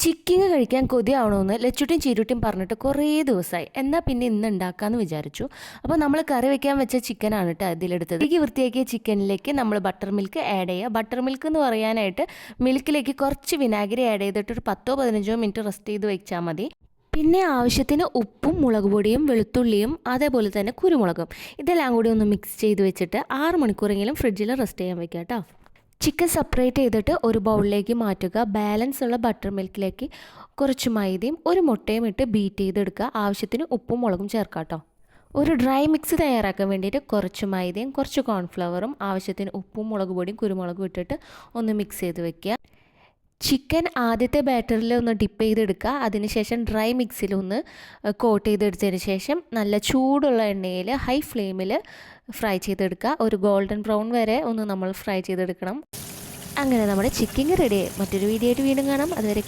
Chicken കഴിക്കാൻ കൊതിയാവണമെന്ന് ലച്ചുട്ടിയും ചീരുട്ടിയും പറഞ്ഞിട്ട് കുറേ ദിവസമായി. എന്നാൽ പിന്നെ ഇന്ന് ഉണ്ടാക്കാമെന്ന് വിചാരിച്ചു. അപ്പോൾ നമ്മൾ കറി വെക്കാൻ വെച്ച ചിക്കനാണ് കേട്ടോ അതിലെടുത്തത്. ഇതിലേക്ക് വൃത്തിയാക്കിയ ചിക്കനിലേക്ക് നമ്മൾ ബട്ടർ മിൽക്ക് ആഡ് ചെയ്യുക. ബട്ടർ മിൽക്ക് എന്ന് പറയാനായിട്ട് മിൽക്കിലേക്ക് കുറച്ച് വിനാഗിരി ആഡ് ചെയ്തിട്ട് ഒരു 10-15 മിനിറ്റ് റെസ്റ്റ് ചെയ്ത് വെച്ചാൽ മതി. പിന്നെ ആവശ്യത്തിന് ഉപ്പും മുളക് പൊടിയും വെളുത്തുള്ളിയും അതേപോലെ തന്നെ കുരുമുളകും ഇതെല്ലാം കൂടി ഒന്ന് മിക്സ് ചെയ്ത് വെച്ചിട്ട് 6 മണിക്കൂറെങ്കിലും ഫ്രിഡ്ജിൽ റെസ്റ്റ് ചെയ്യാൻ വെക്കുക കേട്ടോ. ചിക്കൻ സെപ്പറേറ്റ് ചെയ്തിട്ട് ഒരു ബൗളിലേക്ക് മാറ്റുക. ബാലൻസ് ഉള്ള ബട്ടർ മിൽക്കിലേക്ക് കുറച്ച് മൈദയും ഒരു മുട്ടയും ഇട്ട് ബീറ്റ് ചെയ്തെടുക്കുക. ആവശ്യത്തിന് ഉപ്പും മുളകും ചേർക്കാം കേട്ടോ. ഒരു ഡ്രൈ മിക്സ് തയ്യാറാക്കാൻ വേണ്ടിയിട്ട് കുറച്ച് മൈദയും കുറച്ച് കോൺഫ്ലവറും ആവശ്യത്തിന് ഉപ്പും മുളക് പൊടിയും കുരുമുളകും ഇട്ടിട്ട് ഒന്ന് മിക്സ് ചെയ്ത് വെക്കുക. ചിക്കൻ ആദ്യത്തെ ബാറ്ററിൽ ഒന്ന് ഡിപ്പ് ചെയ്തെടുക്കുക. അതിനുശേഷം ഡ്രൈ മിക്സിൽ ഒന്ന് കോട്ട് ചെയ്തെടുത്തതിന് ശേഷം നല്ല ചൂടുള്ള എണ്ണയിൽ ഹൈ ഫ്ലെയിമിൽ ഫ്രൈ ചെയ്തെടുക്കുക. ഒരു ഗോൾഡൻ ബ്രൗൺ വരെ ഒന്ന് നമ്മൾ ഫ്രൈ ചെയ്തെടുക്കണം. അങ്ങനെ നമ്മുടെ ചിക്കൻ റെഡി. മറ്റൊരു വീഡിയോ ആയിട്ട് വീണ്ടും കാണാം. അതുവരെയ്ക്കും